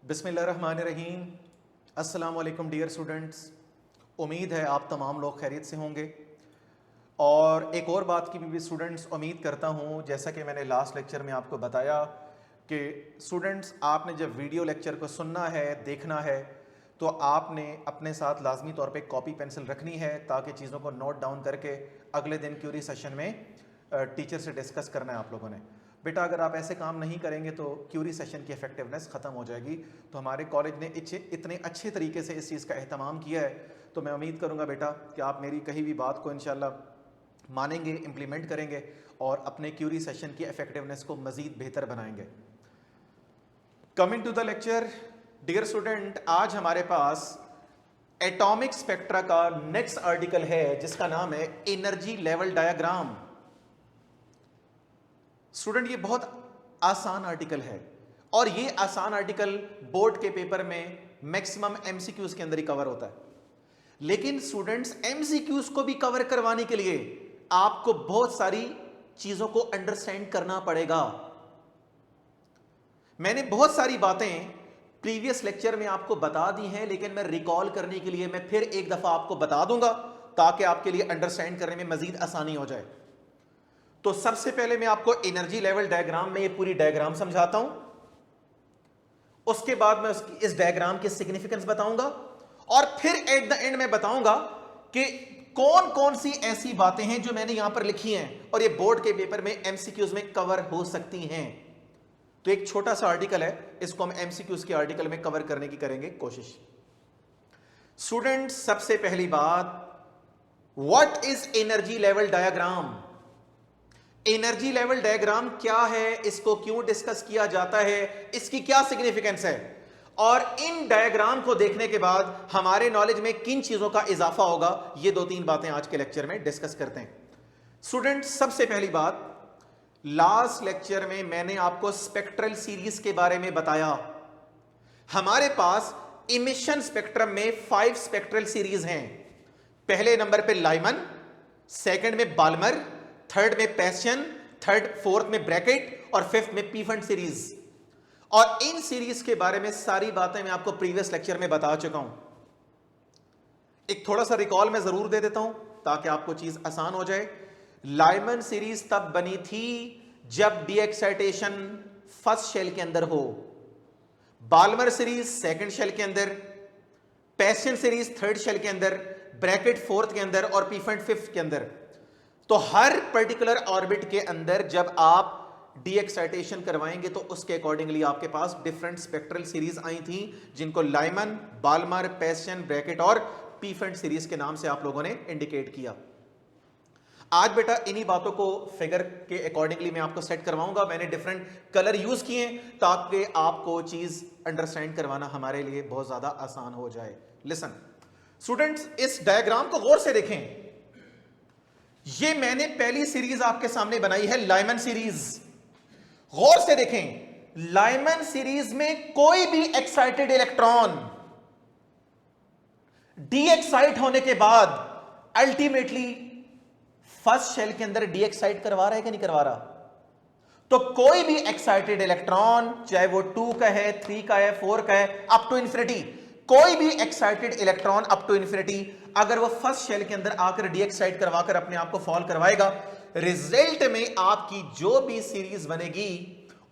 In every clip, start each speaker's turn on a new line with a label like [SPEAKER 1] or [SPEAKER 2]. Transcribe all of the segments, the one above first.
[SPEAKER 1] बिस्मिल्लाहिर्रहमानिर्रहीम। अस्सलाम वालेकुम डियर स्टूडेंट्स। उम्मीद है आप तमाम लोग खैरियत से होंगे। और एक और बात की भी स्टूडेंट्स उम्मीद करता हूँ, जैसा कि मैंने लास्ट लेक्चर में आपको बताया कि स्टूडेंट्स आपने जब वीडियो लेक्चर को सुनना है, देखना है, तो आपने अपने साथ लाजमी तौर पे कॉपी पेंसिल रखनी है ताकि चीज़ों को नोट डाउन करके अगले दिन क्यूरी सेशन में टीचर से डिस्कस करना है आप लोगों ने। बेटा अगर आप ऐसे काम नहीं करेंगे तो क्यूरी सेशन की इफेक्टिवनेस ख़त्म हो जाएगी। तो हमारे कॉलेज ने इतने अच्छे तरीके से इस चीज़ का एहतमाम किया है, तो मैं उम्मीद करूँगा बेटा कि आप मेरी कही हुई बात को इंशाल्लाह मानेंगे, इम्प्लीमेंट करेंगे और अपने क्यूरी सेशन की इफेक्टिवनेस को मज़ीद बेहतर बनाएंगे। Coming to the lecture dear student, आज हमारे पास एटॉमिक स्पेक्ट्रा का नेक्स्ट आर्टिकल है जिसका नाम है एनर्जी लेवल डायग्राम। स्टूडेंट ये बहुत आसान आर्टिकल है और ये आसान आर्टिकल बोर्ड के पेपर में मैक्सिमम एमसीक्यूज के अंदर ही कवर होता है। लेकिन स्टूडेंट्स एमसीक्यूज को भी कवर करवाने के लिए आपको बहुत सारी चीजों को अंडरस्टैंड करना पड़ेगा। मैंने बहुत सारी बातें प्रीवियस लेक्चर में आपको बता दी हैं, लेकिन मैं रिकॉल करने के लिए मैं फिर एक दफा आपको बता दूंगा ताकि आपके लिए अंडरस्टैंड करने में मजीद आसानी हो जाए। तो सबसे पहले मैं आपको एनर्जी लेवल डायग्राम में ये पूरी डायग्राम समझाता हूं, उसके बाद मैं इस डायग्राम की सिग्निफिकेंस बताऊंगा और फिर एट द एंड में बताऊंगा कि कौन कौन सी ऐसी बातें हैं जो मैंने यहां पर लिखी हैं और ये बोर्ड के पेपर में एमसीक्यूज में कवर हो सकती हैं। तो एक छोटा सा आर्टिकल है, इसको हम एमसीक्यूज के आर्टिकल में कवर करने की करेंगे कोशिश। स्टूडेंट सबसे पहली बात, what is energy level diagram? Energy level diagram क्या है, इसको क्यों डिस्कस किया जाता है, इसकी क्या सिग्निफिकेंस है, और इन डायग्राम को देखने के बाद हमारे नॉलेज में किन चीजों का इजाफा होगा, ये दो तीन बातें आज के लेक्चर में डिस्कस करते हैं। स्टूडेंट सबसे पहली बात, लास्ट लेक्चर में मैंने आपको स्पेक्ट्रल सीरीज के बारे में बताया। हमारे पास इमिशन स्पेक्ट्रम में 5 स्पेक्ट्रल सीरीज हैं। पहले नंबर पे लाइमन, सेकंड में बाल्मर, थर्ड में पैशन, फोर्थ में ब्रैकेट और फिफ्थ में पीफंट सीरीज। और इन सीरीज के बारे में सारी बातें मैं आपको प्रीवियस लेक्चर में बता चुका हूं। एक थोड़ा सा रिकॉल मैं जरूर दे देता हूं ताकि आपको चीज आसान हो जाए। लाइमन सीरीज तब बनी थी जब डी एक्साइटेशन फर्स्ट शेल के अंदर हो, बाल्मर सीरीज सेकंड शेल के अंदर, पैशन सीरीज थर्ड शेल के अंदर, ब्रैकेट फोर्थ के अंदर और पीफंट फिफ्थ के अंदर। तो हर पर्टिकुलर ऑर्बिट के अंदर जब आप डी एक्साइटेशन करवाएंगे तो उसके अकॉर्डिंगली आपके पास डिफरेंट स्पेक्ट्रल सीरीज आई थी जिनको लाइमन, बाल्मर, पैशन, ब्रैकेट और पीफंट सीरीज के नाम से आप लोगों ने इंडिकेट किया। आज बेटा इन्हीं बातों को फिगर के अकॉर्डिंगली मैं आपको सेट करवाऊंगा। मैंने डिफरेंट कलर यूज किए ताकि आपको चीज अंडरस्टैंड करवाना हमारे लिए बहुत ज्यादा आसान हो जाए। लिसन स्टूडेंट्स, इस डायग्राम को गौर से देखें। ये मैंने पहली सीरीज आपके सामने बनाई है, लाइमन सीरीज। गौर से देखें, लाइमन सीरीज में कोई भी एक्साइटेड इलेक्ट्रॉन डी एक्साइट होने के बाद अल्टीमेटली फर्स्ट शेल के अंदर डी एक्साइट करवा रहा है कि नहीं करवा रहा? तो कोई भी एक्साइटेड इलेक्ट्रॉन, चाहे वो 2 का है, 3 का है, 4 का है, अप टू इंफिनिटी, कोई भी excited electron up to infinity अगर वो फर्स्ट शेल के अंदर आकर डी एक्साइट करवाकर अपने आप को फॉल करवाएगा, रिजल्ट में आपकी जो भी सीरीज बनेगी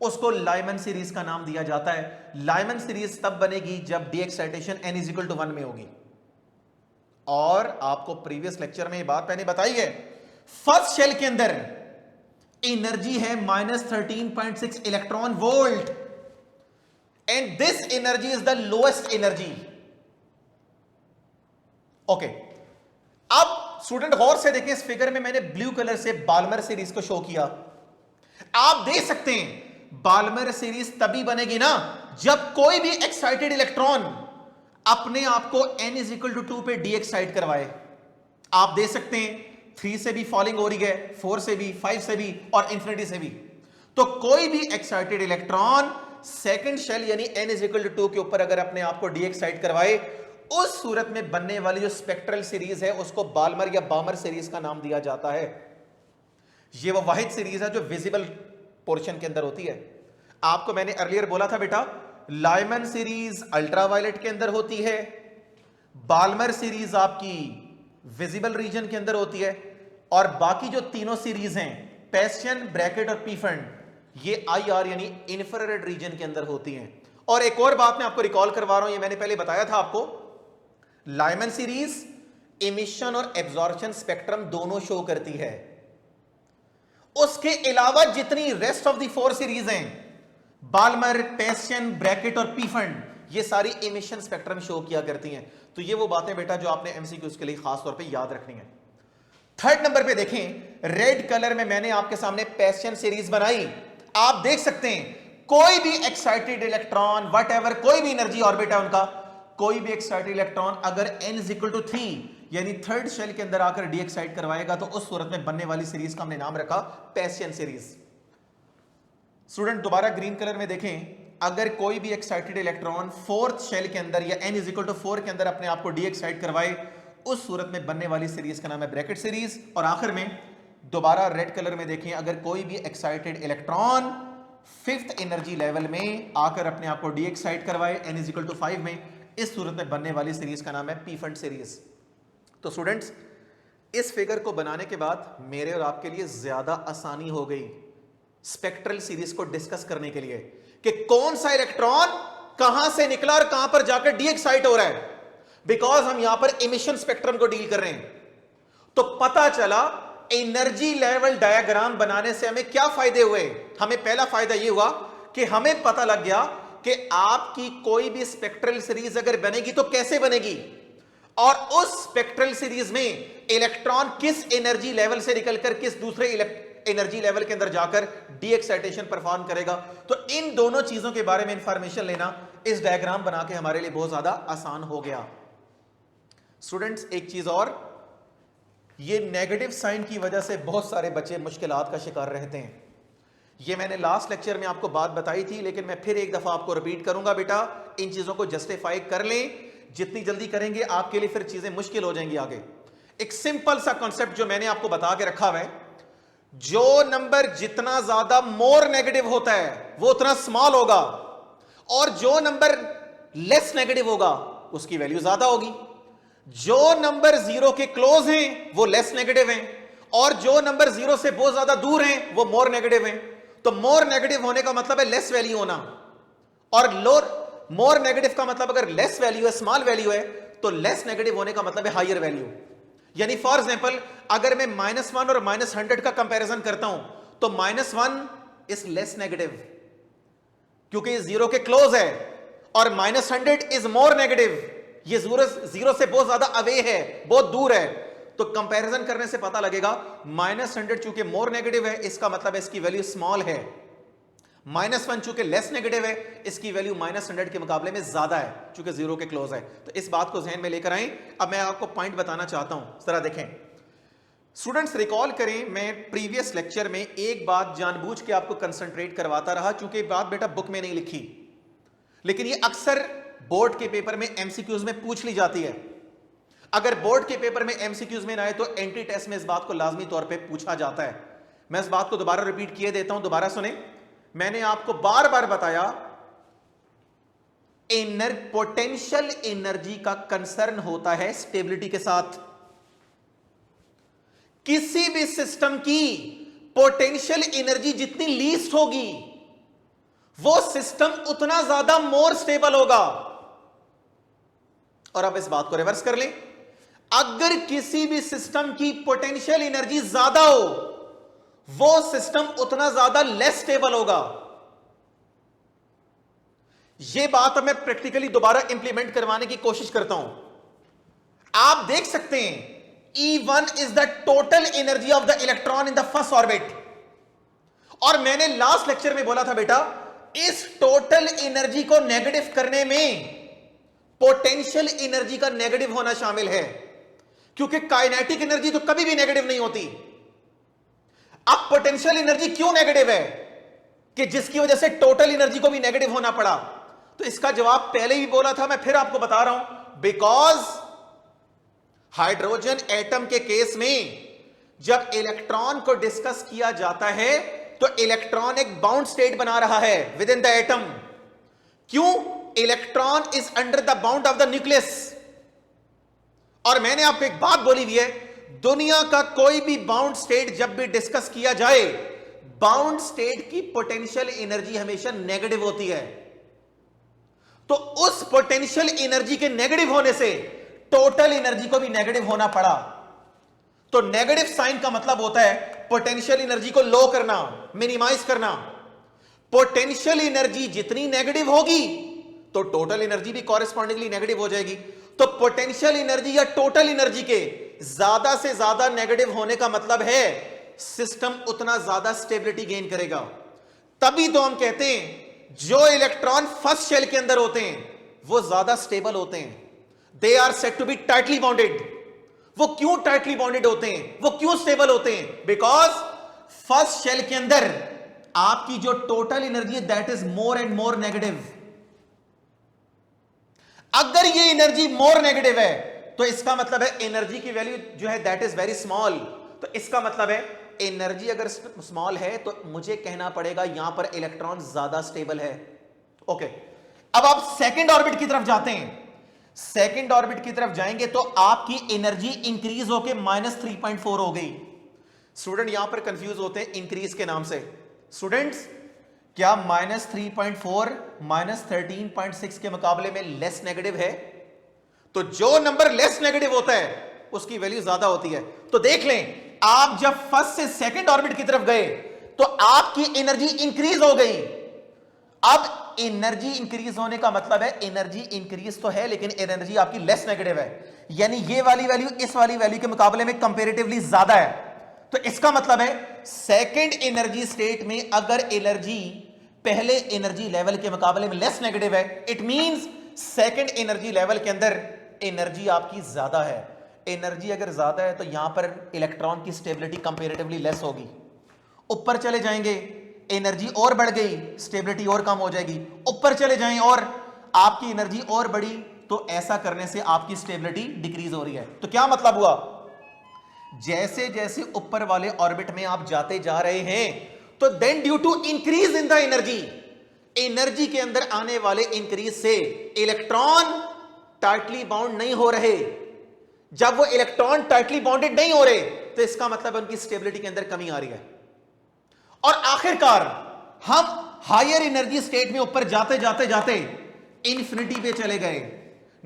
[SPEAKER 1] उसको लाइमन सीरीज का नाम दिया जाता है। लाइमन सीरीज तब बनेगी जब डी एक्साइटेशन n = 1 में होगी। और आपको प्रीवियस लेक्चर में ये बात मैंने बताई है, फर्स्ट शेल के अंदर एनर्जी है -13.6 electron volt and this energy is the lowest energy. Okay, अब स्टूडेंट गौर से देखें, इस फिगर में मैंने ब्लू कलर से बाल्मर सीरीज को शो किया। आप देख सकते हैं बाल्मर सीरीज तभी बनेगी ना जब कोई भी एक्साइटेड इलेक्ट्रॉन अपने आप को n = 2 पे डी एक्साइट करवाए। आप देख सकते हैं 3 से भी फॉलिंग हो रही है, 4 से भी, 5 से भी और इंफिनिटी से भी। तो कोई भी एक्साइटेड इलेक्ट्रॉन सेकंड शेल यानी n = 2 के ऊपर अगर अपने आप को डी एक्साइट करवाए, उस सूरत में बनने वाली जो स्पेक्ट्रल सीरीज है उसको बाल्मर या बामर सीरीज का नाम दिया जाता है। यह वो वाहिद सीरीज है जो विजिबल पोर्शन के अंदर होती है। आपको मैंने अर्लियर बोला था बेटा लाइमन सीरीज अल्ट्रावायलेट के अंदर होती है, बाल्मर सीरीज आपकी विजिबल रीजन के अंदर होती है, और बाकी जो तीनों सीरीज हैं पैस्टियन, ब्रैकेट और पीफेंड, ये आईआर यानी इंफ्रारेड रीजन के अंदर होती हैं। और एक और बात मैं आपको रिकॉल करवा रहा हूं, ये मैंने पहले बताया था आपको, लाइमन सीरीज इमिशन और एब्जॉर्प्शन स्पेक्ट्रम दोनों शो करती है। उसके अलावा जितनी रेस्ट ऑफ द 4 सीरीज हैं, बाल्मर, पैस्टियन, ब्रैकेट और पीफेंड, ये सारी इमिशन स्पेक्ट्रम शो किया करती हैं। तो ये वो बातें बेटा जो आपने एमसीक्यूज के लिए खास तौर पे याद रखनी है। थर्ड नंबर पे देखें, रेड कलर में मैंने आपके सामने पैस्टियन सीरीज बनाई। आप देख सकते हैं कोई भी एक्साइटेड इलेक्ट्रॉन व्हाटएवर, कोई भी एनर्जी ऑर्बिट है उनका, कोई भी एक्साइटेड इलेक्ट्रॉन अगर n = 3 यानी थर्ड शेल के अंदर आकर डी एक्साइट करवाएगा तो उस सूरत में बनने वाली सीरीज का हमने नाम रखा पैस्टियन सीरीज। स्टूडेंट दोबारा ग्रीन कलर में देखें, अगर कोई भी एक्साइटेड इलेक्ट्रॉन फोर्थ शेल के अंदर या n = 4 के अंदर अपने आप को डी एक्साइट करवाए, उस सूरत में बनने वाली सीरीज का नाम है ब्रैकेट सीरीज। और आखिर में दोबारा रेड कलर में देखें, अगर कोई भी excited electron fifth energy level में आकर अपने आप को डी एक्साइट करवाए n = 5 में, इस सूरत में बनने वाली सीरीज का नाम है पीफेंड सीरीज। तो स्टूडेंट्स इस फिगर को बनाने के बाद मेरे और आपके लिए ज्यादा आसानी हो गई स्पेक्ट्रल सीरीज को डिस्कस करने के लिए कि कौन सा इलेक्ट्रॉन कहां से निकला और कहां पर जाकर डी एक्साइट हो रहा है, बिकॉज हम यहां पर इमिशन स्पेक्ट्रम को डील कर रहे हैं। तो पता चला एनर्जी लेवल डायग्राम बनाने से हमें क्या फायदे हुए। हमें पहला फायदा यह हुआ कि हमें पता लग गया कि आपकी कोई भी स्पेक्ट्रल सीरीज अगर बनेगी तो कैसे बनेगी, और उस स्पेक्ट्रल सीरीज में इलेक्ट्रॉन किस एनर्जी लेवल से निकलकर किस दूसरे एनर्जी लेवल के अंदर जाकर डी एक्साइटेशन परफॉर्म करेगा। तो इन दोनों चीजों के बारे में इंफॉर्मेशन लेना इस डायग्राम बना के हमारे लिए बहुत ज्यादा आसान हो गया। स्टूडेंट्स एक चीज और, ये नेगेटिव साइन की वजह से बहुत सारे बच्चे मुश्किलात का शिकार रहते हैं। ये मैंने लास्ट लेक्चर में आपको बात बताई थी, लेकिन मैं फिर एक दफा आपको रिपीट करूंगा। बेटा इन चीजों को जस्टिफाई कर लें, जितनी जल्दी करेंगे आपके लिए फिर चीजें मुश्किल हो जाएंगी आगे। एक सिंपल सा कॉन्सेप्ट जो मैंने आपको बता के रखा हुआ है, जो नंबर जितना ज्यादा मोर नेगेटिव होता है वो उतना स्मॉल होगा, और जो नंबर लेस नेगेटिव होगा उसकी वैल्यू ज्यादा होगी। जो नंबर 0 के क्लोज हैं वो लेस नेगेटिव हैं, और जो नंबर 0 से बहुत ज्यादा दूर हैं वो मोर नेगेटिव हैं। तो मोर नेगेटिव होने का मतलब है लेस वैल्यू होना, और मोर नेगेटिव का मतलब अगर लेस वैल्यू है, स्मॉल वैल्यू है, तो लेस नेगेटिव होने का मतलब है हायर वैल्यू। यानी फॉर एग्जांपल अगर मैं -1 और -100 का कंपैरिजन करता हूं तो -1 इज लेस नेगेटिव क्योंकि ये 0 के क्लोज है, और -100 इज मोर नेगेटिव, ये 0 से बहुत ज्यादा अवे है, बहुत दूर है। तो कंपैरिजन करने से पता लगेगा -100 चूंकि मोर नेगेटिव है, इसका मतलब है इसकी वैल्यू स्मॉल है। -1 चूंकि लेस नेगेटिव है, इसकी वैल्यू -100 के मुकाबले में ज्यादा है चूंकि 0 के क्लोज है। तो इस बात को ध्यान में लेकर आए। अब मैं आपको पॉइंट बताना चाहता हूं, जरा देखें स्टूडेंट्स, रिकॉल करें। मैं प्रीवियस लेक्चर में एक बात जानबूझ के आपको कंसंट्रेट करवाता रहा, चूंकि बात बेटा बुक में नहीं लिखी, लेकिन ये अक्सर बोर्ड के पेपर में एमसीक्यूज में पूछ ली जाती है। अगर बोर्ड के पेपर में एमसीक्यूज में ना आए तो एंट्री टेस्ट में इस बात को लाजमी तौर पे पूछा जाता है। मैं इस बात को दोबारा रिपीट किए देता हूं, दोबारा सुने। मैंने आपको बार बार बताया पोटेंशियल एनर्जी का कंसर्न होता है स्टेबिलिटी के साथ। किसी भी सिस्टम की पोटेंशियल एनर्जी जितनी लीस्ट होगी वो सिस्टम उतना ज्यादा मोर स्टेबल होगा। और अब इस बात को रिवर्स कर लें, अगर किसी भी सिस्टम की पोटेंशियल एनर्जी ज्यादा हो वो सिस्टम उतना ज्यादा लेस स्टेबल होगा। यह बात मैं प्रैक्टिकली दोबारा इंप्लीमेंट करवाने की कोशिश करता हूं। आप देख सकते हैं E1 is the total energy of the electron in the first orbit, और मैंने लास्ट लेक्चर में बोला था बेटा इस टोटल एनर्जी को नेगेटिव करने में पोटेंशियल एनर्जी का नेगेटिव होना शामिल है, क्योंकि काइनेटिक एनर्जी तो कभी भी नेगेटिव नहीं होती। अब पोटेंशियल एनर्जी क्यों नेगेटिव है कि जिसकी वजह से टोटल एनर्जी को भी नेगेटिव होना पड़ा? तो इसका जवाब पहले ही बोला था, मैं फिर आपको बता रहा हूं। बिकॉज हाइड्रोजन एटम के केस में जब इलेक्ट्रॉन को डिस्कस किया जाता है तो इलेक्ट्रॉन एक बाउंड स्टेट बना रहा है विद इन द एटम। क्यों? Electron is under the bound of the nucleus. और मैंने आपको एक बात बोली हुई है, दुनिया का कोई भी बाउंड स्टेट जब भी डिस्कस किया जाए, बाउंड स्टेट की पोटेंशियल एनर्जी हमेशा नेगेटिव होती है। तो उस पोटेंशियल एनर्जी के नेगेटिव होने से टोटल एनर्जी को भी नेगेटिव होना पड़ा। तो नेगेटिव साइन का मतलब होता है पोटेंशियल एनर्जी को लो करना, मिनिमाइज करना। पोटेंशियल एनर्जी जितनी नेगेटिव होगी तो टोटल एनर्जी भी कॉरेस्पॉन्डिंगली नेगेटिव हो जाएगी। तो पोटेंशियल एनर्जी या टोटल एनर्जी के ज्यादा से ज्यादा नेगेटिव होने का मतलब है सिस्टम उतना ज्यादा स्टेबिलिटी गेन करेगा। तभी तो हम कहते हैं जो इलेक्ट्रॉन फर्स्ट शेल के अंदर होते हैं वो ज्यादा स्टेबल होते हैं। They are said to be tightly bounded. वो क्यों टाइटली बाउंडेड होते हैं, वो क्यों स्टेबल होते हैं? बिकॉज फर्स्ट शेल के अंदर आपकी जो टोटल एनर्जी है that is more and more negative. अगर ये एनर्जी मोर नेगेटिव है तो इसका मतलब है एनर्जी की वैल्यू जो है दैट इज वेरी स्मॉल। तो इसका मतलब है एनर्जी अगर स्मॉल है तो मुझे कहना पड़ेगा यहां पर इलेक्ट्रॉन ज्यादा स्टेबल है। ओके, अब आप सेकंड ऑर्बिट की तरफ जाते हैं। सेकंड ऑर्बिट की तरफ जाएंगे तो आपकी एनर्जी इंक्रीज होकर -3.4 हो गई। स्टूडेंट यहां पर कंफ्यूज होते हैं इंक्रीज के नाम से। स्टूडेंट्स, क्या -3.4 -13.6 के मुकाबले में लेस नेगेटिव है? तो जो नंबर लेस नेगेटिव होता है उसकी वैल्यू ज्यादा होती है। तो देख लें, आप जब फर्स्ट से सेकंड ऑर्बिट की तरफ गए तो आपकी एनर्जी इंक्रीज हो गई। अब एनर्जी इंक्रीज होने का मतलब है एनर्जी इंक्रीज तो है लेकिन एनर्जी आपकी लेस नेगेटिव है, यानी ये वाली वैल्यू इस वाली वैल्यू के मुकाबले में कंपैरेटिवली ज्यादा है। तो इसका मतलब है सेकंड एनर्जी स्टेट में अगर एनर्जी पहले एनर्जी लेवल के मुकाबले में लेस नेगेटिव है, it means second energy level के अंदर एनर्जी आपकी ज्यादा है। एनर्जी अगर ज्यादा है तो यहां पर इलेक्ट्रॉन की स्टेबिलिटी कंपैरेटिवली लेस होगी। ऊपर चले जाएंगे एनर्जी और बढ़ गई, स्टेबिलिटी और कम हो जाएगी। ऊपर चले जाएं और आपकी एनर्जी और बढ़ी तो ऐसा करने से आपकी स्टेबिलिटी डिक्रीज हो रही है। तो क्या मतलब हुआ? जैसे जैसे ऊपर वाले ऑर्बिट में आप जाते जा रहे हैं तो then due to increase in the energy के अंदर आने वाले इंक्रीज से इलेक्ट्रॉन टाइटली बाउंड नहीं हो रहे। जब वो इलेक्ट्रॉन टाइटली बाउंडेड नहीं हो रहे तो इसका मतलब उनकी स्टेबिलिटी के अंदर कमी आ रही है। और आखिरकार हम हायर एनर्जी स्टेट में ऊपर जाते जाते जाते इंफिनिटी पे चले गए।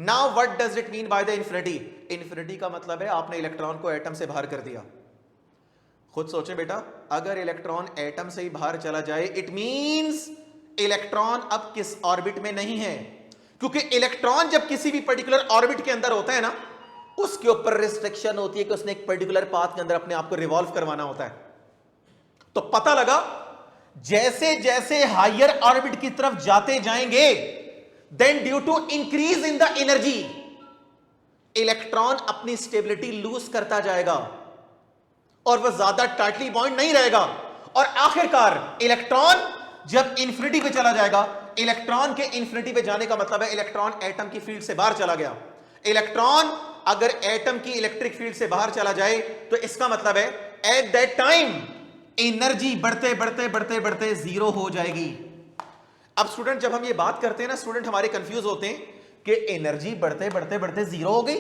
[SPEAKER 1] Now what does it mean by the infinity? Infinity का मतलब है आपने इलेक्ट्रॉन को एटम से बाहर कर दिया। खुद सोचें बेटा, अगर इलेक्ट्रॉन एटम से ही बाहर चला जाए इट मींस इलेक्ट्रॉन अब किस ऑर्बिट में नहीं है, क्योंकि इलेक्ट्रॉन जब किसी भी पर्टिकुलर ऑर्बिट के अंदर होता है ना, उसके ऊपर रिस्ट्रिक्शन होती है कि उसने एक पर्टिकुलर पाथ के अंदर अपने आप को रिवॉल्व करवाना होता है। तो पता लगा जैसे जैसे हायर ऑर्बिट की तरफ जाते जाएंगे then due to increase in the energy electron अपनी स्टेबिलिटी लूज करता जाएगा और वह ज्यादा टाइटली बाउंड नहीं रहेगा। और आखिरकार इलेक्ट्रॉन जब इंफिनिटी पे चला जाएगा, इलेक्ट्रॉन के इंफिनिटी पे जाने का मतलब है इलेक्ट्रॉन एटम की फील्ड से बाहर चला गया। इलेक्ट्रॉन अगर एटम की इलेक्ट्रिक फील्ड से बाहर चला जाए तो इसका मतलब है एट दैट टाइम एनर्जी बढ़ते बढ़ते बढ़ते बढ़ते जीरो हो जाएगी। अब स्टूडेंट जब हम ये बात करते हैं ना, स्टूडेंट हमारे कंफ्यूज होते हैं कि एनर्जी बढ़ते बढ़ते बढ़ते जीरो हो गई।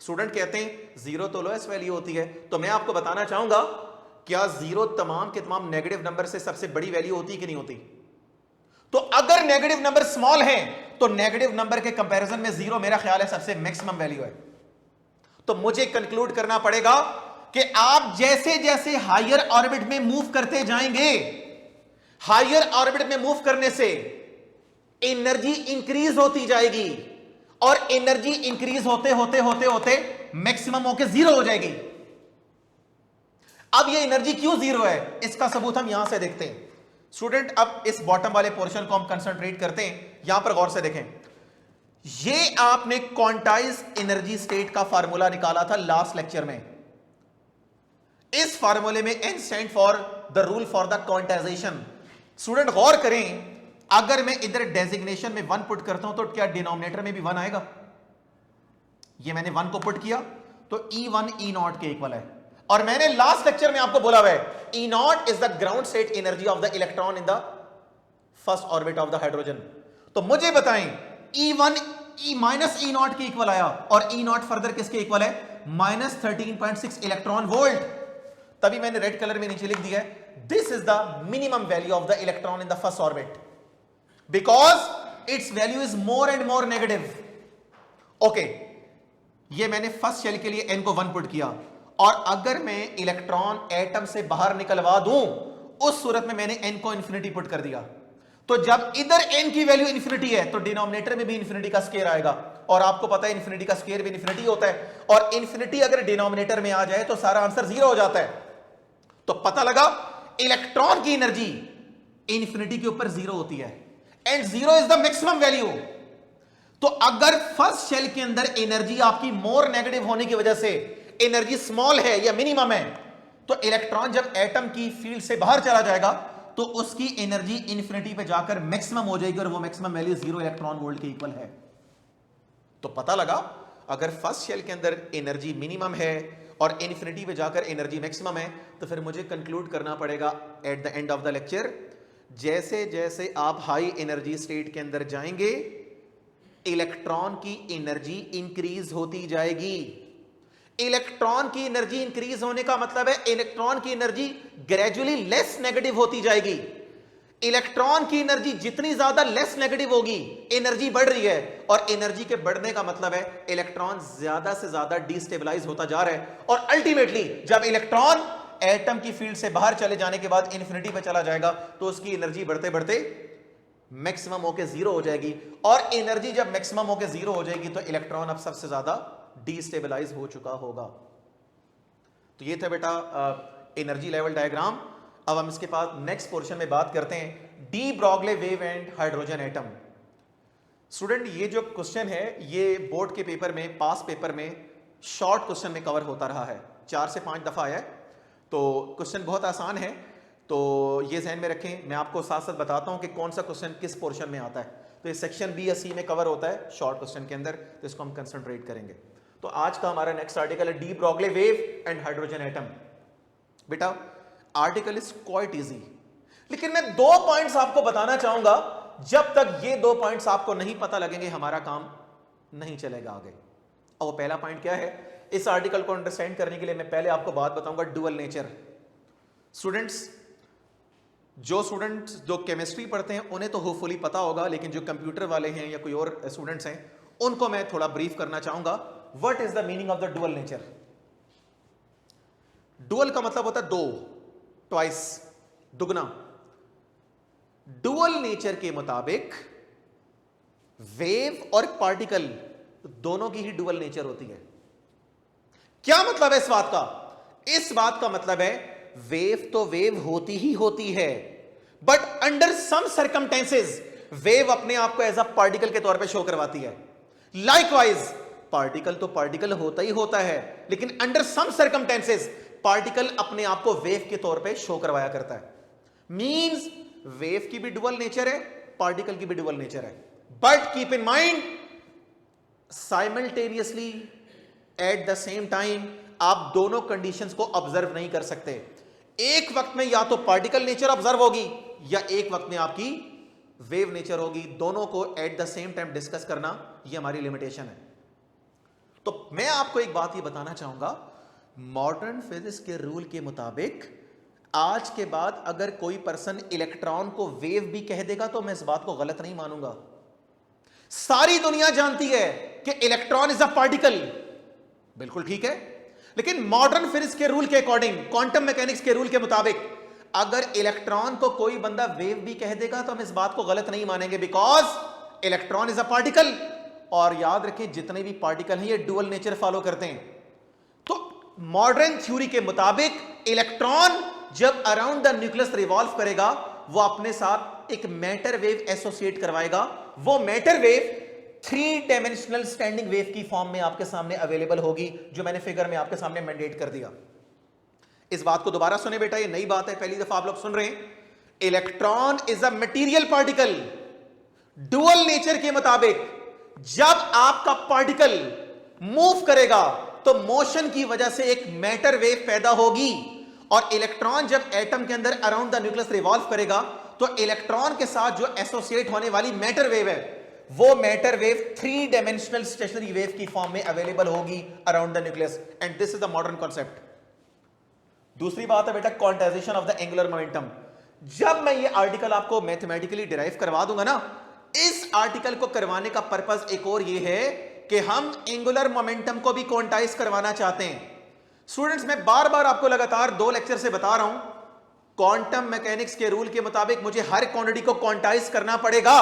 [SPEAKER 1] स्टूडेंट कहते हैं जीरो तो लोएस्ट वैल्यू होती है। तो मैं आपको बताना चाहूंगा, क्या जीरो तमाम के तमाम नेगेटिव नंबर से सबसे बड़ी वैल्यू होती है कि नहीं होती? तो अगर नेगेटिव नंबर स्मॉल है तो नेगेटिव नंबर के कंपैरिजन में जीरो मेरा ख्याल है सबसे मैक्सिमम वैल्यू है। तो मुझे कंक्लूड करना पड़ेगा कि आप जैसे जैसे हायर ऑर्बिट में मूव करते जाएंगे, हायर ऑर्बिट में मूव करने से एनर्जी इंक्रीज होती जाएगी और एनर्जी इंक्रीज होते होते होते होते मैक्सिमम होकर जीरो हो जाएगी। अब ये एनर्जी क्यों जीरो है, इसका सबूत हम यहां से देखते हैं। स्टूडेंट अब इस बॉटम वाले पोर्शन को हम कंसंट्रेट करते हैं, यहां पर गौर से देखें। ये आपने क्वांटाइज एनर्जी स्टेट का फार्मूला निकाला था लास्ट लेक्चर में। इस फार्मूले में N stand for the rule for the quantization. Student गौर करें, अगर मैं इधर डेजिग्नेशन में 1 पुट करता हूं तो क्या डिनोमिनेटर में भी 1 आएगा? ये मैंने 1 को पुट किया तो E1 E0 के इक्वल है। और मैंने लास्ट लेक्चर में आपको बोला हुआ है E0 is the ground state energy of the electron in the first orbit of the hydrogen. तो मुझे बताएं E1 E minus E not के इक्वल आया और ई नॉट फर्दर किसके इक्वल है? -13.6 इलेक्ट्रॉन वोल्ट। तभी मैंने रेड कलर में नीचे लिख दिया है this is the minimum value of the electron in the first orbit because it's value is more and more negative. Okay, ये मैंने फर्स्ट शेल के लिए n को 1 पुट किया, और अगर मैं इलेक्ट्रॉन एटम से बाहर निकलवा दूं उस सूरत में मैंने n को इंफिनिटी पुट कर दिया। तो जब इधर n की वैल्यू इंफिनिटी है तो डिनोमिनेटर में भी इंफिनिटी का स्क्वायर आएगा, और आपको पता है इंफिनिटी का स्क्वायर भी इंफिनिटी होता है, और इंफिनिटी अगर डिनोमिनेटर में आ जाए तो सारा आंसर जीरो हो जाता है। तो पता लगा इलेक्ट्रॉन की एनर्जी इंफिनिटी के ऊपर जीरो होती है, and zero is the maximum value. तो अगर फर्स्ट शेल के अंदर एनर्जी आपकी मोर नेगेटिव होने की वजह से एनर्जी स्मॉल है या मिनिमम है, तो इलेक्ट्रॉन जब एटम की फील्ड से बाहर चला जाएगा तो उसकी एनर्जी इंफिनिटी पे जाकर मैक्सिमम हो जाएगी, और वो मैक्सिमम वैल्यू 0 इलेक्ट्रॉन वोल्ट के इक्वल है। तो पता लगा अगर फर्स्ट शेल के अंदर एनर्जी मिनिमम है और इंफिनिटी पे जाकर एनर्जी मैक्सिमम है, तो फिर मुझे कंक्लूड करना पड़ेगा at the end of the lecture, जैसे जैसे आप हाई एनर्जी स्टेट के अंदर जाएंगे इलेक्ट्रॉन की एनर्जी इंक्रीज होती जाएगी। इलेक्ट्रॉन की एनर्जी इंक्रीज होने का मतलब है इलेक्ट्रॉन की एनर्जी ग्रेजुअली लेस नेगेटिव होती जाएगी। इलेक्ट्रॉन की एनर्जी जितनी ज्यादा लेस नेगेटिव होगी, एनर्जी बढ़ रही है, और एनर्जी के बढ़ने का मतलब है इलेक्ट्रॉन ज्यादा से ज्यादा डिस्टेबलाइज होता जा रहा है, और अल्टीमेटली जब इलेक्ट्रॉन एटम की फील्ड से बाहर चले जाने के बाद इंफिनिटी पे चला जाएगा तो उसकी एनर्जी बढ़ते बढ़ते मैक्सिमम होके जीरो हो जाएगी, और एनर्जी जब मैक्सिमम होके जीरो हो जाएगी तो इलेक्ट्रॉन अब सबसे ज्यादा डिस्टेबलाइज हो चुका होगा। तो ये था बेटा एनर्जी लेवल डायग्राम। अब हम इसके पास नेक्स्ट पोर्शन में बात करते हैं de Broglie wave and hydrogen atom. Student, ये जो क्वेश्चन है ये बोर्ड के पेपर में, पास पेपर में शॉर्ट क्वेश्चन में कवर होता रहा है, 4 से 5 दफा आया है। तो क्वेश्चन बहुत आसान है, तो ये ध्यान में रखें। मैं आपको साथ साथ बताता हूं कि कौन सा क्वेश्चन किस पोर्शन में आता है। तो ये सेक्शन बी या सी में कवर होता है शॉर्ट क्वेश्चन के अंदर, तो इसको हम कंसंट्रेट करेंगे। तो आज का हमारा नेक्स्ट आर्टिकल है de Broglie wave and hydrogen atom. बेटा आर्टिकल इज क्वाइट इजी, लेकिन मैं 2 पॉइंट्स आपको बताना चाहूंगा। जब तक ये 2 पॉइंट्स आपको नहीं पता लगेंगे हमारा काम नहीं चलेगा आगे। और वो पहला पॉइंट क्या है, इस आर्टिकल को अंडरस्टैंड करने के लिए मैं पहले आपको बात बताऊंगा डुअल नेचर। स्टूडेंट्स, जो स्टूडेंट्स जो केमिस्ट्री पढ़ते हैं उन्हें तो होपफुली पता होगा, लेकिन जो कंप्यूटर वाले हैं या कोई और स्टूडेंट्स हैं उनको मैं थोड़ा ब्रीफ करना चाहूंगा। What is the meaning of the dual nature? Dual का मतलब होता है दो, ट्वाइस, दुगना। डुअल नेचर के मुताबिक वेव और पार्टिकल दोनों की ही डुअल नेचर होती है। क्या मतलब है इस बात का? इस बात का मतलब है वेव तो वेव होती ही होती है, but under some circumstances wave अपने आप को एज अ पार्टिकल के तौर पे शो करवाती है। लाइकवाइज पार्टिकल तो पार्टिकल होता ही होता है, लेकिन अंडर सम सर्कमस्टेंसेस पार्टिकल अपने आप को वेव के तौर पे शो करवाया करता है। मींस वेव की भी डुअल नेचर है, पार्टिकल की भी डुअल नेचर है, but keep in mind simultaneously at the same time आप दोनों कंडीशंस को ऑब्जर्व नहीं कर सकते। एक वक्त में या तो पार्टिकल नेचर ऑब्जर्व होगी या एक वक्त में आपकी वेव नेचर होगी। दोनों को at the same time discuss करना ये हमारी लिमिटेशन है। तो मैं आपको एक बात ये बताना चाहूंगा, मॉडर्न फिजिक्स के रूल के मुताबिक आज के बाद अगर कोई पर्सन इलेक्ट्रॉन को वेव भी कह देगा तो मैं इस बात को गलत नहीं मानूंगा। सारी दुनिया जानती है कि इलेक्ट्रॉन इज अ पार्टिकल, बिल्कुल ठीक है, लेकिन मॉडर्न फिजिक्स के रूल के अकॉर्डिंग, क्वांटम मैकेनिक्स के रूल के मुताबिक अगर इलेक्ट्रॉन को कोई बंदा वेव भी कह देगा तो हम इस बात को गलत नहीं मानेंगे, because electron is a particle. और याद रखें जितने भी पार्टिकल हैं ये डुअल नेचर फॉलो करते हैं। तो मॉडर्न थ्योरी के मुताबिक इलेक्ट्रॉन जब अराउंड द न्यूक्लियस रिवॉल्व करेगा वो अपने साथ एक मैटर वेव एसोसिएट करवाएगा। वो matter wave 3 dimensional standing wave की फॉर्म में आपके सामने अवेलेबल होगी, जो मैंने फिगर में आपके सामने मैंडेट कर दिया। इस बात को दोबारा सुने बेटा, ये नई बात है, पहली दफा आप लोग सुन रहे हैं। Electron is a material particle. Dual nature के मुताबिक जब आपका पार्टिकल मूव करेगा तो मोशन की वजह से एक मैटर वेव पैदा होगी, और इलेक्ट्रॉन जब एटम के अंदर अराउंड द न्यूक्लियस रिवॉल्व करेगा तो इलेक्ट्रॉन के साथ जो एसोसिएट होने वाली मैटर वेव है वो matter wave 3 dimensional stationary wave की फॉर्म में अवेलेबल होगी around the nucleus, and this is the modern concept. दूसरी बात है बेटा quantization of the angular momentum. जब मैं ये आर्टिकल आपको मैथमेटिकली डिराइव करवा दूंगा ना, इस आर्टिकल को करवाने का पर्पस एक और ये है कि हम एंगुलर मोमेंटम को भी क्वांटाइज करवाना चाहते हैं। स्टूडेंट्स, मैं बार बार आपको लगातार 2 लेक्चर से बता रहा हूं, क्वांटम मैकेनिक्स के रूल के मुताबिक मुझे हर क्वांटिटी को क्वांटाइज करना पड़ेगा।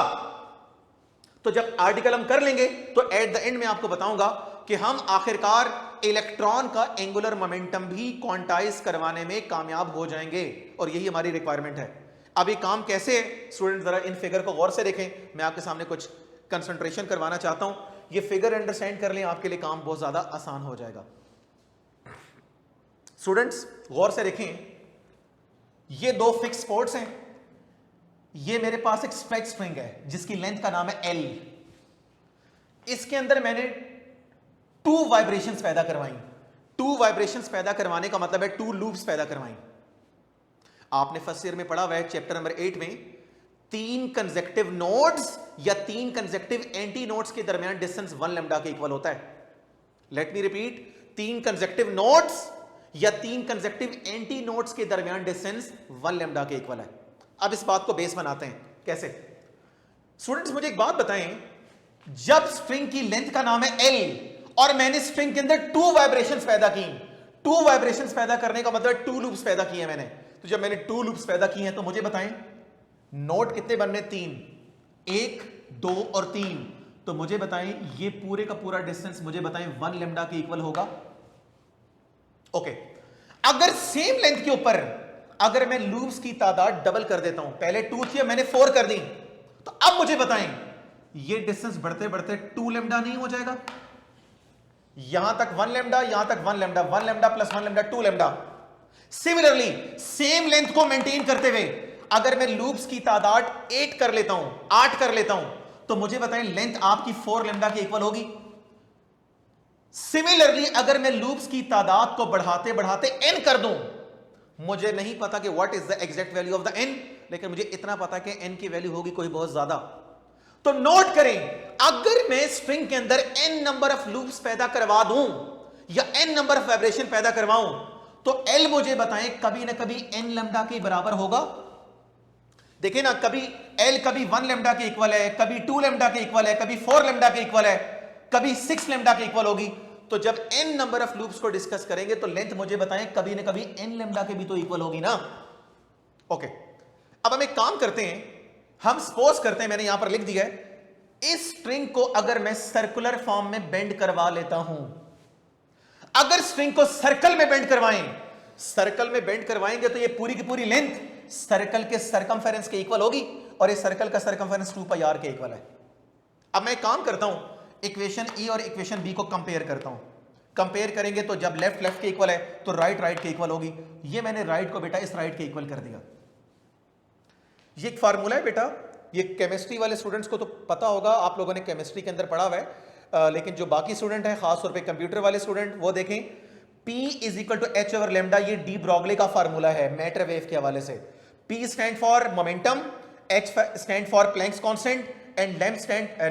[SPEAKER 1] तो जब आर्टिकल हम कर लेंगे तो एट द एंड में आपको बताऊंगा कि हम आखिरकार इलेक्ट्रॉन का एंगुलर मोमेंटम भी क्वांटाइज करवाने में कामयाब हो जाएंगे, और यही हमारी रिक्वायरमेंट है। अब ये काम कैसे है स्टूडेंट, जरा इन फिगर को गौर से देखें। मैं आपके सामने कुछ कंसंट्रेशन करवाना चाहता हूं, ये फिगर अंडरस्टैंड कर लें, आपके लिए काम बहुत ज्यादा आसान हो जाएगा। स्टूडेंट्स गौर से देखें, ये 2 फिक्स स्पॉट्स हैं, ये मेरे पास एक स्ट्रेच स्ट्रिंग है जिसकी लेंथ का नाम है L। इसके अंदर मैंने 2 वाइब्रेशंस पैदा करवाई। 2 वाइब्रेशंस पैदा करवाने का मतलब है 2 लूप्स पैदा करवाई। आपने फर्स्ट ईयर में पढ़ा हुआ है चैप्टर नंबर 8 में 3 कंसेक्टिव नोड्स या 3 कंसेक्टिव एंटी नोड्स के दरमियान डिस्टेंस 1 लैम्डा के इक्वल होता है। Let me repeat, 3 consecutive nodes या 3 कंसेक्टिव एंटी नोड्स के दरमियान डिस्टेंस 1 लैम्डा के इक्वल है। अब इस बात को बेस बनाते हैं, कैसे? स्टूडेंट्स मुझे एक बात बताएं, जब स्ट्रिंग की लेंथ का नाम है L और मैंने स्ट्रिंग के अंदर 2 वाइब्रेशंस पैदा की, 2 वाइब्रेशंस पैदा करने का मतलब 2 लूप्स पैदा किए मैंने, तो जब मैंने 2 लूप्स पैदा किए हैं तो मुझे बताएं नोड कितने बनने? 3, 1, 2 और 3। तो मुझे बताएं ये पूरे का पूरा डिस्टेंस मुझे बताएं 1 लैम्डा के इक्वल होगा। ओके, अगर सेम लेंथ के ऊपर अगर मैं लूप्स की तादाद डबल कर देता हूं, पहले 2 थी मैंने 4 कर दी, तो अब मुझे बताएं ये डिस्टेंस बढ़ते बढ़ते 2 लैम्डा नहीं हो जाएगा? यहां तक 1 लैम्डा, यहां तक 1 lambda, 1 lambda plus 1 lambda 2 lambda. Similarly same length को मेंटेन करते हुए अगर मैं लूप्स की तादाद 8 कर लेता हूं, 8 कर लेता हूं, तो मुझे बताएं लेंथ आपकी 4 लैम्डा के इक्वल होगी। सिमिलरली अगर मैं लूप्स की तादाद को बढ़ाते बढ़ाते n कर दूं, मुझे नहीं पता कि what is the exact value of the n, लेकिन मुझे इतना पता कि n की वैल्यू होगी कोई बहुत ज्यादा। तो नोट करें, अगर मैं स्ट्रिंग के अंदर n नंबर ऑफ लूप्स पैदा करवा दूं या n नंबर ऑफ वाइब्रेशन पैदा करवाऊं, तो L मुझे बताएं कभी ना कभी n लैम्डा के बराबर होगा। देखिए ना, कभी L कभी 1 लैम्डा के इक्वल है, कभी 2 लैम्डा के इक्वल है, कभी 4 लैम्डा के इक्वल है, कभी 6 लैम्डा के इक्वल होगी। तो जब n नंबर ऑफ लूप्स को डिस्कस करेंगे तो लेंथ मुझे बताएं कभी ना कभी n लैम्डा के भी तो इक्वल होगी ना। ओके, अब हम एक काम करते हैं, हम सपोज करते हैं, मैंने यहां पर लिख दिया है, इस स्ट्रिंग को अगर मैं सर्कुलर फॉर्म में बेंड करवा लेता हूं, अगर स्ट्रिंग को सर्कल में बेंड करवाएं, सर्कल में बेंड करवाएंगे तो ये पूरी की पूरी लेंथ सर्कल के सरकमफेरेंस के इक्वल होगी, और इस सर्कल का सरकमफेरेंस 2πr के इक्वल है। अब मैं काम करता हूं, इक्वेशन E और इक्वेशन B को कंपेयर करता हूं। कंपेयर करेंगे तो जब लेफ्ट लेफ्ट के इक्वल है तो राइट राइट के इक्वल होगी। ये मैंने राइट को बेटा इस राइट के इक्वल कर दिया। ये एक फार्मूला है बेटा, ये केमिस्ट्री वाले स्टूडेंट्स को तो पता होगा, आप लोगों ने केमिस्ट्री के अंदर पढ़ा हुआ है, लेकिन जो बाकी स्टूडेंट हैं, खासतौर पे कंप्यूटर वाले स्टूडेंट, वो देखें P is equal to H over lambda, ये डी ब्रॉगली का फार्मूला है मैटर वेव के हवाले से। P stand for momentum, H stand for Planck's constant, and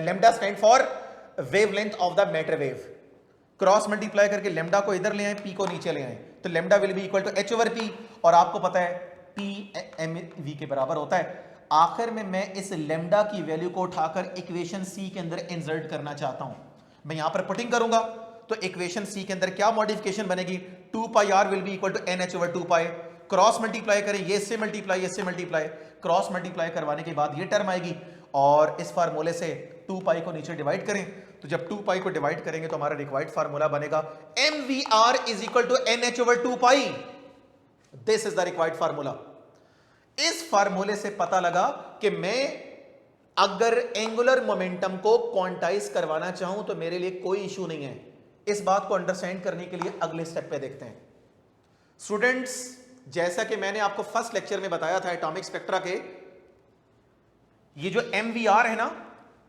[SPEAKER 1] lambda stand for wavelength of the matter wave. Cross multiply करके lambda को इधर ले आए, P को नीचे ले आए, तो lambda will be equal to H over P, और आपको पता है P mv के बराबर होता है। आखिर में मैं इस लेमडा की वैल्यू को उठाकर इक्वेशन C के अंदर इंसर्ट करना चाहता हूं। मैं यहां पर पुटिंग करूंगा तो इक्वेशन C के अंदर क्या मॉडिफिकेशन बनेगी? 2πr will be equal to nh over 2π। Cross multiply करें, ये से मल्टीप्लाई, क्रॉस मल्टीप्लाई करवाने के बाद ये टर्म आएगी, और इस फार्मूले से 2π को नीचे डिवाइड करें, तो जब 2π को डिवाइड करेंगे तो हमारा रिक्वायर्ड फार्मूला बनेगा mvr is equal to nh over 2π। This is the required formula. इस फार्मूले से पता लगा कि मैं अगर एंगुलर मोमेंटम को क्वांटाइज करवाना चाहूं तो मेरे लिए कोई इशू नहीं है। इस बात को अंडरस्टैंड करने के लिए अगले स्टेप पे देखते हैं। स्टूडेंट्स, जैसा कि मैंने आपको फर्स्ट लेक्चर में बताया था एटॉमिक स्पेक्ट्रा के, ये जो MVR है ना,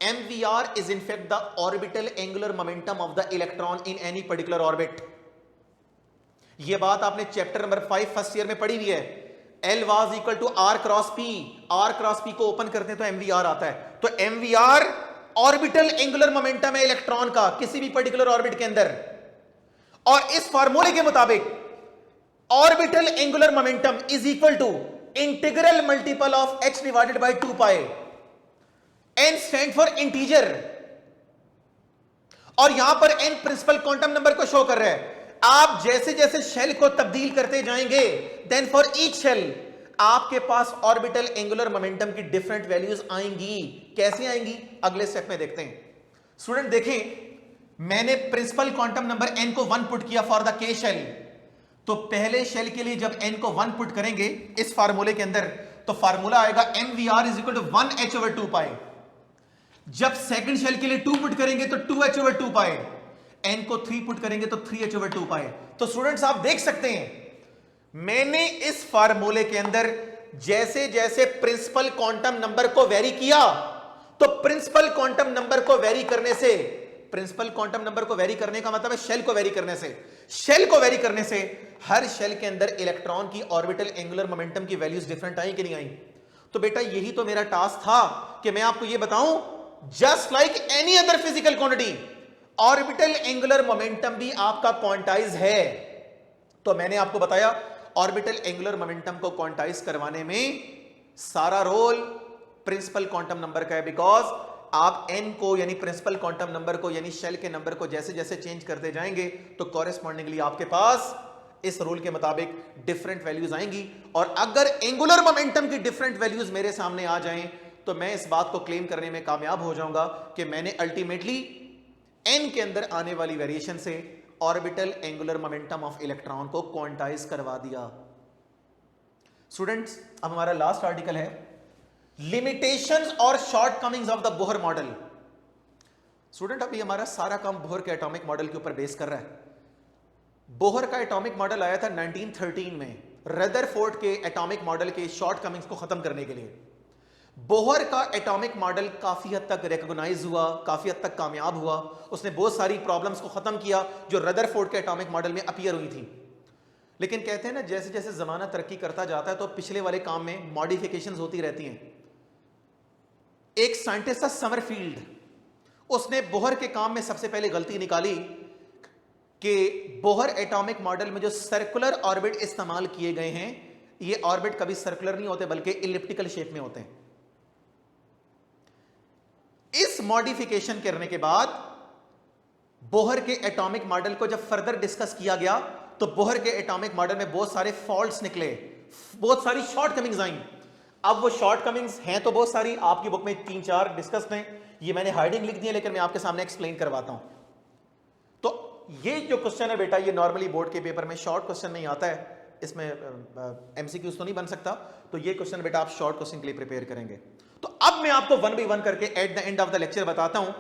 [SPEAKER 1] MVR is in fact the orbital angular momentum of the electron in any particular orbit. ये बात आपने चैप्टर नंबर 5 फर्स्ट ईयर में पढ़ी हुई है। L was equal to R cross P, R cross P को ओपन करते हैं तो MVR आता है। तो MVR ऑर्बिटल एंगुलर मोमेंटम है इलेक्ट्रॉन का किसी भी पर्टिकुलर ऑर्बिट के अंदर, और इस फार्मूले के मुताबिक orbital angular momentum is equal to integral multiple of h divided by 2 pi. n stand for integer, और यहां पर n प्रिंसिपल क्वांटम नंबर को शो कर रहा है। आप जैसे जैसे शेल को तब्दील करते जाएंगे, देन फॉर ईच शेल आपके पास ऑर्बिटल एंगुलर मोमेंटम की डिफरेंट वैल्यूज आएंगी। कैसे आएंगी अगले स्टेप में देखते हैं। स्टूडेंट देखें, मैंने प्रिंसिपल क्वांटम नंबर n को 1 पुट किया फॉर द के शेल, तो पहले शेल के लिए जब n को 1 पुट करेंगे इस फार्मूले के अंदर, तो फार्मूला आएगा mvr is equal to 1h/2 pi. जब सेकंड शेल के लिए 2 पुट करेंगे तो 2h/2 पाई, n को 3 पुट करेंगे तो 3h/2 पाई। तो स्टूडेंट्स आप देख सकते हैं मैंने इस फार्मूले के अंदर जैसे जैसे प्रिंसिपल क्वांटम नंबर को वेरी किया, तो प्रिंसिपल क्वांटम नंबर को वेरी करने से, प्रिंसिपल क्वांटम नंबर को वेरी करने का मतलब है शेल को वेरी करने से, शेल को वेरी करने से हर शेल के अंदर इलेक्ट्रॉन की ऑर्बिटल एंगुलर मोमेंटम की वैल्यूज डिफरेंट आई कि नहीं आई। तो बेटा यही तो मेरा टास्क था कि मैं आपको यह बताऊं, just like any other physical quantity orbital angular momentum भी आपका क्वांटाइज है। तो मैंने आपको बताया ऑर्बिटल एंगुलर मोमेंटम को क्वांटाइज करवाने में सारा रोल प्रिंसिपल क्वांटम नंबर का है, बिकॉज आप n को यानी प्रिंसिपल क्वांटम नंबर को यानी शेल के नंबर को जैसे जैसे चेंज करते जाएंगे तो कॉरेस्पॉन्डिंगली आपके पास इस रूल के मुताबिक डिफरेंट वैल्यूज आएंगी। और अगर एंगुलर मोमेंटम की डिफरेंट वैल्यूज मेरे सामने आ जाएं तो मैं इस बात को क्लेम करने में कामयाब हो जाऊंगा कि मैंने अल्टीमेटली n के अंदर आने वाली वेरिएशन से orbital angular momentum of electron को क्वांटाइज करवा दिया। स्टूडेंट्स अब हमारा लास्ट आर्टिकल है लिमिटेशंस और shortcomings of the Bohr model. Student अभी हमारा सारा काम बोहर के एटॉमिक मॉडल के ऊपर बेस कर रहा है। बोहर का एटॉमिक मॉडल आया था 1913 में रदरफोर्ड के एटॉमिक मॉडल के शॉर्टकमिंग्स को खत्म करने के लिए। बोहर का एटॉमिक मॉडल काफी हद तक रिकॉग्नाइज हुआ, काफी हद तक कामयाब हुआ, उसने बहुत सारी प्रॉब्लम्स को खत्म किया जो रदरफोर्ड के एटॉमिक मॉडल में अपीयर हुई थी। लेकिन कहते हैं ना जैसे जैसे जमाना तरक्की करता जाता है तो पिछले वाले काम में मॉडिफिकेशंस होती रहती हैं। एक साइंटिस्ट था समरफील्ड, उसने बोहर के काम में सबसे पहले गलती निकाली कि बोहर एटॉमिक मॉडल में जो सर्कुलर ऑर्बिट इस्तेमाल किए गए हैं ये ऑर्बिट कभी सर्कुलर नहीं होते बल्कि इलिप्टिकल शेप में होते हैं। इस मॉडिफिकेशन करने के बाद बोहर के एटॉमिक मॉडल को जब फर्दर डिस्कस किया गया तो बोहर के एटॉमिक मॉडल में बहुत सारे फॉल्ट्स निकले, बहुत सारी शॉर्टकमिंग्स आई। अब वो शॉर्टकमिंग्स हैं तो बहुत सारी, आपकी बुक में 3-4 डिस्कस्ड हैं, ये मैंने हाइडिंग लिख दी है लेकिन मैं आपके सामने एक्सप्लेन करवाता हूं। तो ये जो क्वेश्चन है बेटा ये नॉर्मली बोर्ड के पेपर में शॉर्ट क्वेश्चन नहीं आता है, इसमें एमसीक्यूज तो नहीं बन सकता, तो ये क्वेश्चन बेटा आप शॉर्ट क्वेश्चन के लिए प्रिपेयर करेंगे। तो अब मैं आपको 1 बाय 1 करके at the end of the lecture बताता हूं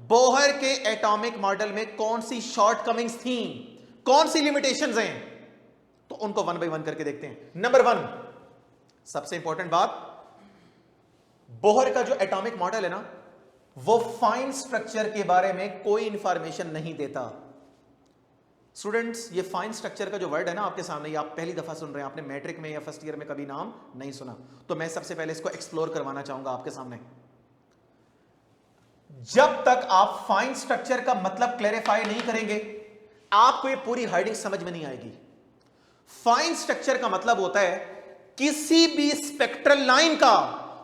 [SPEAKER 1] बोहर के एटॉमिक मॉडल में कौन सी शॉर्टकमिंग्स थी, कौन सी लिमिटेशंस हैं, तो उनको 1 बाय 1 करके देखते हैं। नंबर 1 सबसे इंपॉर्टेंट बात, बोहर का जो एटॉमिक मॉडल है ना वो फाइन स्ट्रक्चर के बारे में कोई इंफॉर्मेशन नहीं देता। स्टूडेंट्स ये फाइन स्ट्रक्चर का जो वर्ड है ना आपके सामने, ये आप पहली दफा सुन रहे हैं, आपने मैट्रिक में या फर्स्ट ईयर में कभी नाम नहीं सुना, तो मैं सबसे पहले इसको एक्सप्लोर करवाना चाहूंगा आपके सामने। जब तक आप फाइन स्ट्रक्चर का मतलब क्लैरिफाई नहीं करेंगे आपको ये पूरी हाइडिंग समझ में नहीं आएगी। फाइन स्ट्रक्चर का मतलब होता है किसी भी स्पेक्ट्रल लाइन का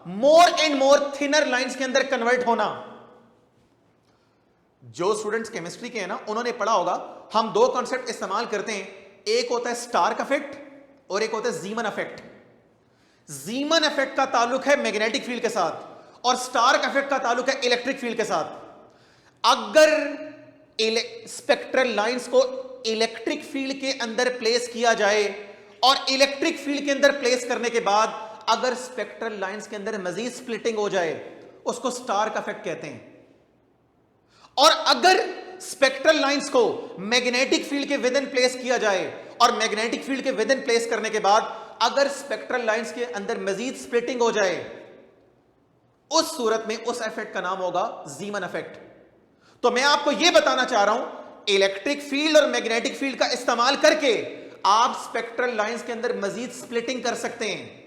[SPEAKER 1] more and more thinner lines के अंदर कन्वर्ट होना। जो स्टूडेंट्स केमिस्ट्री के हैं ना उन्होंने पढ़ा होगा, हम 2 कॉन्सेप्ट इस्तेमाल करते हैं, एक होता है स्टार्क इफेक्ट और एक होता है जीमन इफेक्ट। जीमन इफेक्ट का ताल्लुक है मैग्नेटिक फील्ड के साथ और स्टार्क इफेक्ट का ताल्लुक है इलेक्ट्रिक फील्ड के साथ। अगर स्पेक्ट्रल लाइंस को इलेक्ट्रिक फील्ड के अंदर प्लेस किया जाए और इलेक्ट्रिक फील्ड के अंदर प्लेस करने के बाद अगर स्पेक्ट्रल लाइंस के अंदर मजीद स्प्लिटिंग हो जाए उसको स्टार्क इफेक्ट कहते हैं। और अगर स्पेक्ट्रल लाइंस को मैग्नेटिक फील्ड के विद इन प्लेस किया जाए और मैग्नेटिक फील्ड के विद इन प्लेस करने के बाद अगर स्पेक्ट्रल लाइंस के अंदर मजीद स्प्लिटिंग हो जाए उस सूरत में उस इफेक्ट का नाम होगा जीमन इफेक्ट। तो मैं आपको यह बताना चाह रहा हूं इलेक्ट्रिक फील्ड और मैग्नेटिक फील्ड का इस्तेमाल करके आप स्पेक्ट्रल लाइंस के अंदर मजीद स्प्लिटिंग कर सकते हैं।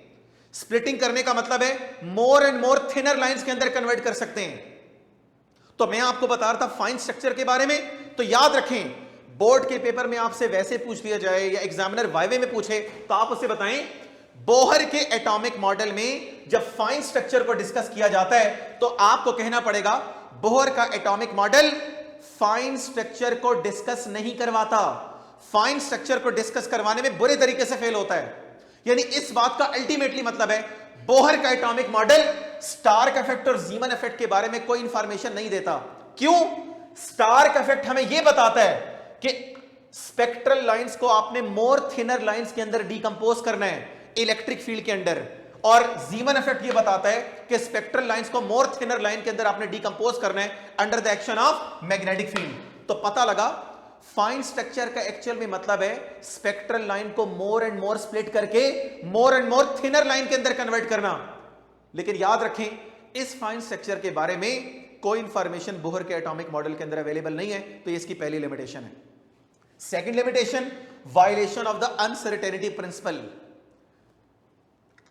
[SPEAKER 1] स्प्लिटिंग करने का मतलब है more and more thinner lines के अंदर कन्वर्ट कर सकते हैं। तो मैं आपको बता रहा था फाइन स्ट्रक्चर के बारे में, तो याद रखें बोर्ड के पेपर में आपसे वैसे पूछ लिया जाए या एग्जामिनर वाइवे में पूछे तो आप उससे बताएं बोहर के एटॉमिक मॉडल में जब फाइन स्ट्रक्चर को डिस्कस किया जाता है तो आपको कहना पड़ेगा बोहर का एटॉमिक मॉडल फाइन स्ट्रक्चर को डिस्कस नहीं करवाता, फाइन स्ट्रक्चर को डिस्कस करवाने में बुरे तरीके से फेल होता है। यानी इस बात का अल्टीमेटली मतलब है बोहर का एटॉमिक मॉडल स्टार्क इफेक्ट और जीमन इफेक्ट के बारे में कोई इंफॉर्मेशन नहीं देता। क्यों? स्टार्क इफेक्ट हमें यह बताता है कि स्पेक्ट्रल लाइंस को आपने मोर थिनर लाइंस के अंदर डीकंपोज करना है इलेक्ट्रिक फील्ड के अंदर, और जीमन इफेक्ट यह बताता है कि स्पेक्ट्रल लाइंस को मोर थिनर लाइन के अंदर आपने डीकंपोज करना है under the action of magnetic field. तो पता लगा फाइन स्ट्रक्चर का एक्चुअल में मतलब है स्पेक्ट्रल लाइन को मोर एंड मोर स्प्लिट करके more and more thinner line के अंदर कन्वर्ट करना। लेकिन याद रखें इस फाइन स्ट्रक्चर के बारे में कोई इंफॉर्मेशन बोहर के एटॉमिक मॉडल के अंदर अवेलेबल नहीं है, तो ये इसकी पहली लिमिटेशन है। Second limitation, violation of the uncertainty principle.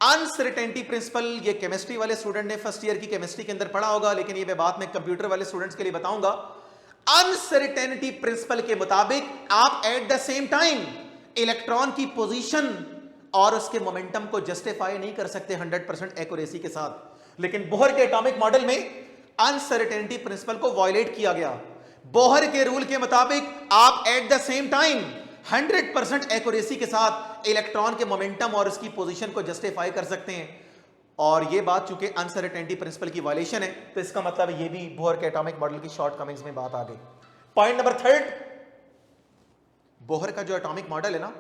[SPEAKER 1] Uncertainty principle ये केमिस्ट्री वाले स्टूडेंट ने फर्स्ट ईयर की केमिस्ट्री के अंदर पढ़ा होगा, लेकिन ये मैं बात में कंप्यूटर वाले स्टूडेंट्स के लिए बताऊंगा। अनसर्टेनिटी प्रिंसिपल के मुताबिक आप at the same time electron की पोजीशन और उसके मोमेंटम को जस्टिफाई नहीं कर सकते 100% एक्यूरेसी के साथ। लेकिन बोहर के एटॉमिक मॉडल में अनसर्टेनिटी प्रिंसिपल को वायलेट किया गया। बोहर के रूल के मुताबिक आप at the same time 100% accuracy के साथ इलेक्ट्रॉन के मोमेंटम और उसकी पोजीशन को जस्टिफाई कर सकते हैं, और यह बात चूंकि अनसर्टेनिटी प्रिंसिपल की वायलेशन है तो इसका मतलब ये भी बोहर के एटॉमिक मॉडल की शॉर्टकमिंग्स में बात आ गई। पॉइंट नंबर थर्ड, बोहर का जो एटॉमिक मॉडल है ना,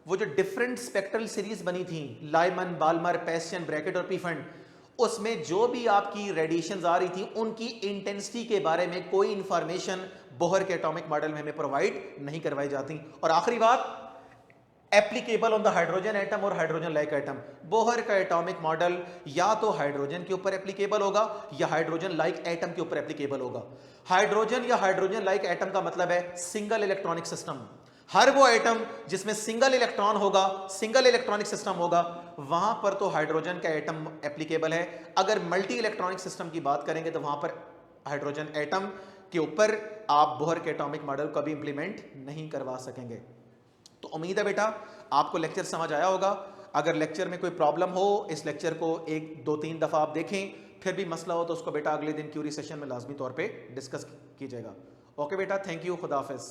[SPEAKER 1] वो जो डिफरेंट स्पेक्ट्रल सीरीज बनी थी लाइमन, बाल्मर, पैस्टियन, ब्रैकेट और पीफंड, उसमें जो भी आपकी रेडिएशंस आ रही थी उनकी इंटेंसिटी के बारे में कोई इंफॉर्मेशन बोहर के एटॉमिक मॉडल में हमें प्रोवाइड नहीं करवाई जाती। और आखिरी बात, applicable on the hydrogen atom और हाइड्रोजन लाइक एटम। बोहर का एटॉमिक मॉडल या तो हाइड्रोजन के ऊपर एप्लीकेबल होगा या हाइड्रोजन लाइक एटम के ऊपर एप्लीकेबल होगा। हाइड्रोजन या हाइड्रोजन लाइक एटम का मतलब है सिंगल इलेक्ट्रॉनिक सिस्टम। हर वो एटम जिसमें सिंगल इलेक्ट्रॉन होगा, सिंगल इलेक्ट्रॉनिक सिस्टम होगा, वहां पर तो हाइड्रोजन का एटम एप्लीकेबल है। अगर मल्टी इलेक्ट्रॉनिक सिस्टम की बात करेंगे तो वहां पर हाइड्रोजन एटम के ऊपर आप बोहर के एटॉमिक मॉडल को भी इंप्लीमेंट नहीं करवा सकेंगे। तो उम्मीद है बेटा आपको लेक्चर समझ आया होगा। अगर लेक्चर में कोई प्रॉब्लम हो, इस लेक्चर को 1, 2, 3 दफा आप देखें, फिर भी मसला हो तो उसको बेटा अगले दिन क्यूरी सेशन में लाजमी तौर पे डिस्कस कीजिएगा। ओके बेटा, थैंक यू, खुदा हाफिज।